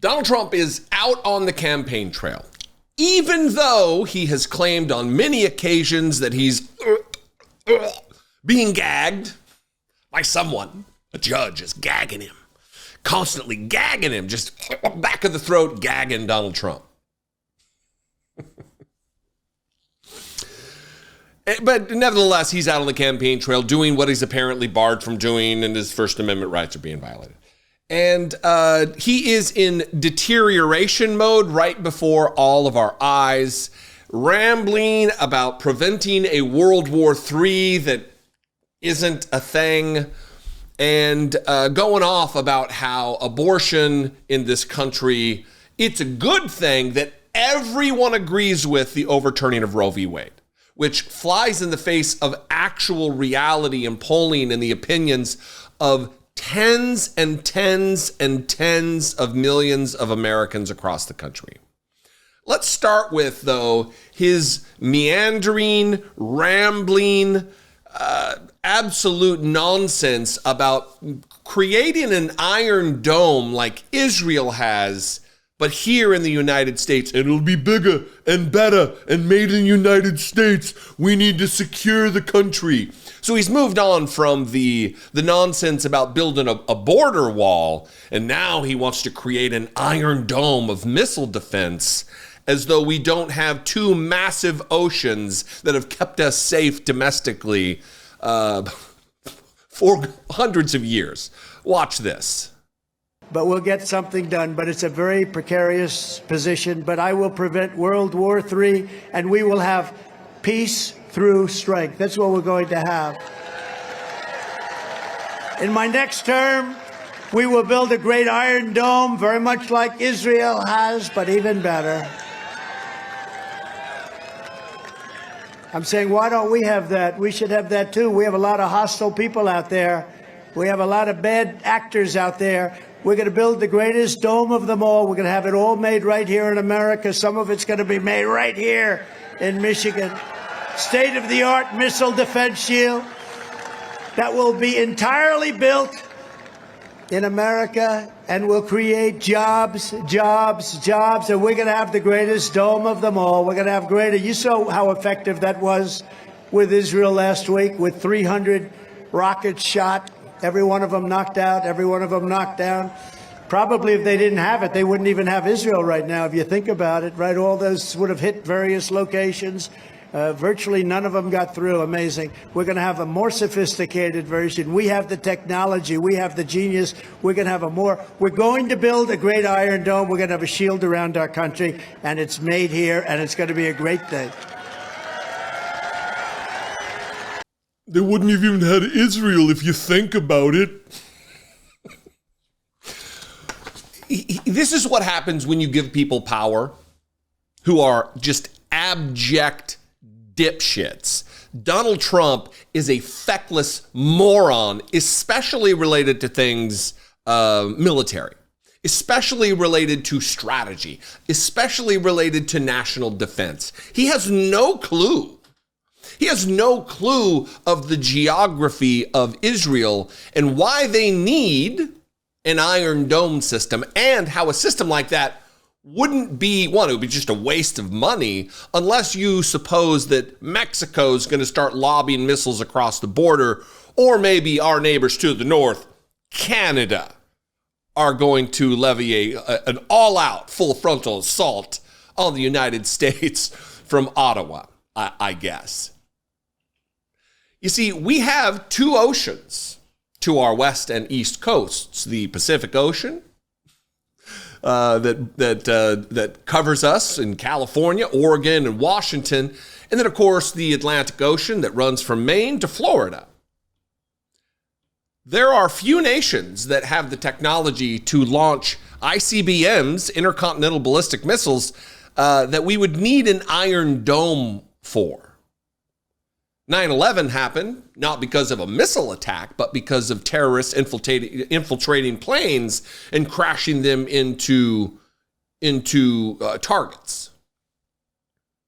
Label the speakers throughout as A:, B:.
A: Donald Trump is out on the campaign trail, even though he has claimed on many occasions that he's being gagged by someone. A judge is gagging him, constantly gagging him, just back of the throat, gagging Donald Trump. But nevertheless, he's out on the campaign trail doing what he's apparently barred from doing, and his First Amendment rights are being violated. And he is in deterioration mode right before all of our eyes, rambling about preventing a World War III that isn't a thing, and going off about how abortion in this country, it's a good thing that everyone agrees with the overturning of Roe v. Wade, which flies in the face of actual reality and polling and the opinions of tens and tens and tens of millions of Americans across the country. Let's start with, though, his meandering, rambling, absolute nonsense about creating an iron dome like Israel has, but here in the United States, it'll be bigger and better and made in the United States. We need to secure the country. So he's moved on from the nonsense about building a border wall, and now he wants to create an iron dome of missile defense, as though we don't have two massive oceans that have kept us safe domestically for hundreds of years. Watch this.
B: But we'll get something done. But it's a very precarious position. But I will prevent World War III, and we will have peace through strength. That's what we're going to have. In my next term, we will build a great iron dome, very much like Israel has, but even better. I'm saying, why don't we have that? We should have that too. We have a lot of hostile people out there. We have a lot of bad actors out there. We're going to build the greatest dome of them all. We're going to have it all made right here in America. Some of it's going to be made right here in Michigan. State-of-the-art missile defense shield that will be entirely built in America and will create jobs, jobs, jobs. And we're going to have the greatest dome of them all. We're going to have greater. You saw how effective that was with Israel last week with 300 rockets shot. Every one of them knocked out, every one of them knocked down. Probably if they didn't have it, they wouldn't even have Israel right now, if you think about it, right? All those would have hit various locations. Virtually none of them got through. Amazing. We're going to have a more sophisticated version. We have the technology. We have the genius. We're going to have we're going to build a great iron dome. We're going to have a shield around our country, and it's made here, and it's going to be a great thing.
C: They wouldn't have even had Israel if you think about it.
A: This is what happens when you give people power who are just abject dipshits. Donald Trump is a feckless moron, especially related to things military, especially related to strategy, especially related to national defense. He has no clue. He has no clue of the geography of Israel and why they need an Iron Dome system, and how a system like that wouldn't be, one, it would be just a waste of money unless you suppose that Mexico's going to start lobbing missiles across the border, or maybe our neighbors to the north, Canada, are going to levy an all-out, full frontal assault on the United States from Ottawa, I guess. You see, we have two oceans to our west and east coasts: the Pacific Ocean that covers us in California, Oregon, and Washington, and then, of course, the Atlantic Ocean that runs from Maine to Florida. There are few nations that have the technology to launch ICBMs, intercontinental ballistic missiles, that we would need an Iron Dome for. 9/11 happened not because of a missile attack, but because of terrorists infiltrating planes and crashing them into targets.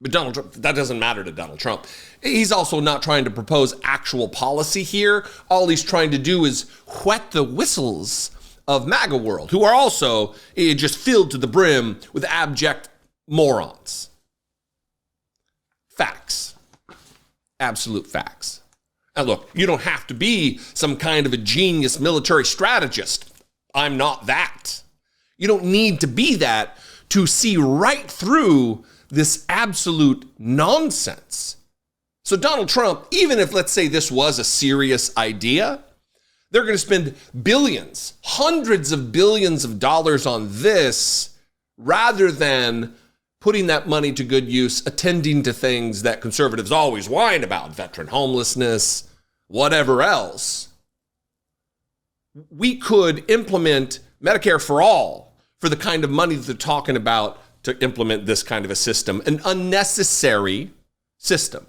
A: But Donald Trump, that doesn't matter to Donald Trump. He's also not trying to propose actual policy here. All he's trying to do is whet the whistles of MAGA world, who are also just filled to the brim with abject morons. Facts. Absolute facts. And look, you don't have to be some kind of a genius military strategist. I'm not that. You don't need to be that to see right through this absolute nonsense. So Donald Trump, even if, let's say, this was a serious idea, they're going to spend billions, hundreds of billions of dollars on this rather than putting that money to good use, attending to things that conservatives always whine about, veteran homelessness, whatever else. We could implement Medicare for all for the kind of money that they're talking about to implement this kind of a system, an unnecessary system.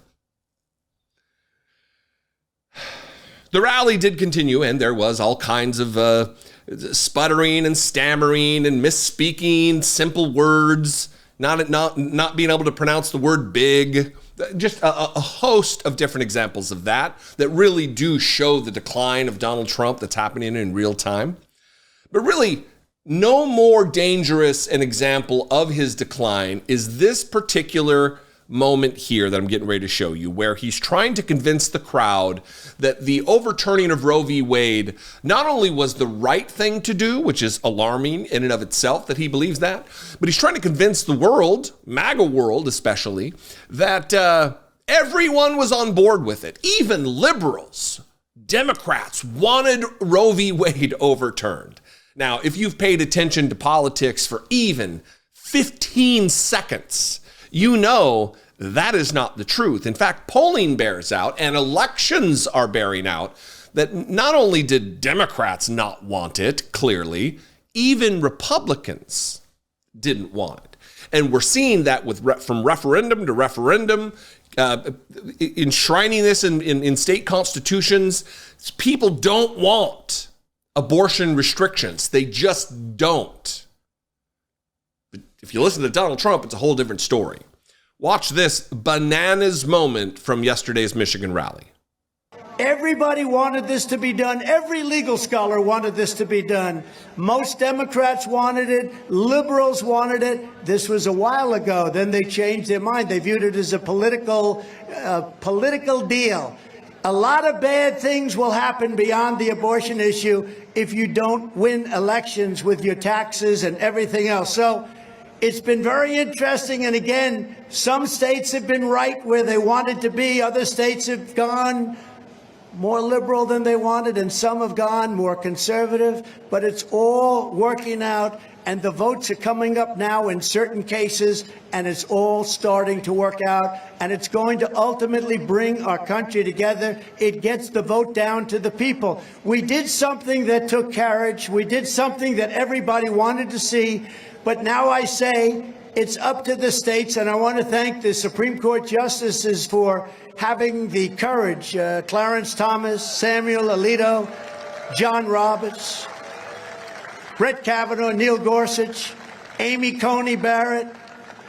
A: The rally did continue, and there was all kinds of sputtering and stammering and misspeaking, simple words, not being able to pronounce the word big. Just a host of different examples of that really do show the decline of Donald Trump that's happening in real time. But really, no more dangerous an example of his decline is this particular moment here that I'm getting ready to show you, where he's trying to convince the crowd that the overturning of Roe v. Wade not only was the right thing to do, which is alarming in and of itself that he believes that, but he's trying to convince the world, MAGA world especially, that everyone was on board with it. Even liberals, Democrats wanted Roe v. Wade overturned. Now, if you've paid attention to politics for even 15 seconds, you know that is not the truth. In fact, polling bears out and elections are bearing out that not only did Democrats not want it, clearly, even Republicans didn't want it. And we're seeing that from referendum to referendum, enshrining this in state constitutions. People don't want abortion restrictions. They just don't. If you listen to Donald Trump, it's a whole different story. Watch this bananas moment from yesterday's Michigan rally.
B: Everybody wanted this to be done. Every legal scholar wanted this to be done. Most Democrats wanted it. Liberals wanted it. This was a while ago. Then they changed their mind. They viewed it as a political deal. A lot of bad things will happen beyond the abortion issue if you don't win elections with your taxes and everything else. So it's been very interesting. And again, some states have been right where they wanted to be. Other states have gone more liberal than they wanted, and some have gone more conservative. But it's all working out, and the votes are coming up now in certain cases, and it's all starting to work out, and it's going to ultimately bring our country together. It gets the vote down to the people. We did something that took courage. We did something that everybody wanted to see. But now I say it's up to the states, and I want to thank the Supreme Court justices for having the courage, Clarence Thomas, Samuel Alito, John Roberts, Brett Kavanaugh, Neil Gorsuch, Amy Coney Barrett,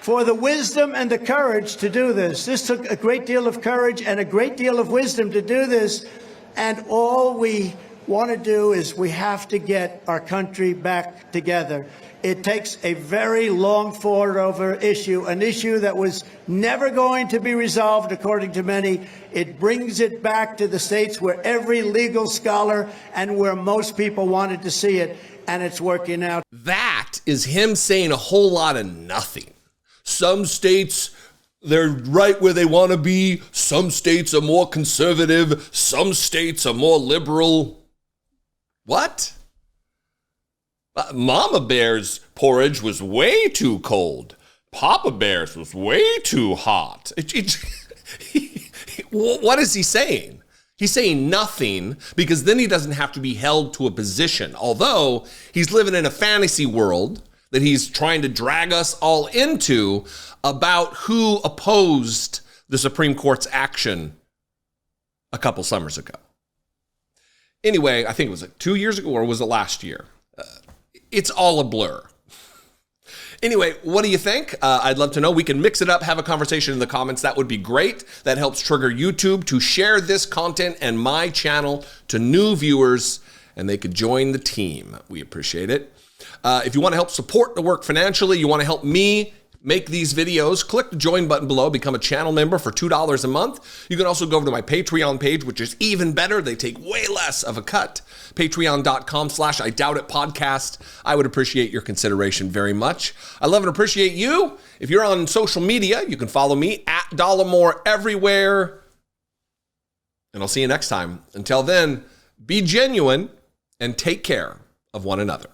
B: for the wisdom and the courage to do this. This took a great deal of courage and a great deal of wisdom to do this, and all we want to do is we have to get our country back together. It takes a very long fought-over issue, an issue that was never going to be resolved, according to many. It brings it back to the states where every legal scholar and where most people wanted to see it, and it's working out.
A: That is him saying a whole lot of nothing. Some states, they're right where they want to be. Some states are more conservative. Some states are more liberal. What? Mama Bear's porridge was way too cold. Papa Bear's was way too hot. What is he saying? He's saying nothing, because then he doesn't have to be held to a position. Although he's living in a fantasy world that he's trying to drag us all into about who opposed the Supreme Court's action a couple summers ago. Anyway, I think it was 2 years ago, or was it last year? It's all a blur. Anyway, what do you think? I'd love to know. We can mix it up, have a conversation in the comments. That would be great. That helps trigger YouTube to share this content and my channel to new viewers. and they could join the team. We appreciate it. If you want to help support the work financially, you want to help me make these videos, click the join button below, become a channel member for $2 a month. You can also go over to my Patreon page, which is even better. They take way less of a cut. Patreon.com/IDoubtItPodcast. I would appreciate your consideration very much. I love and appreciate you. If you're on social media, you can follow me at Dollemore everywhere. And I'll see you next time. Until then, be genuine and take care of one another.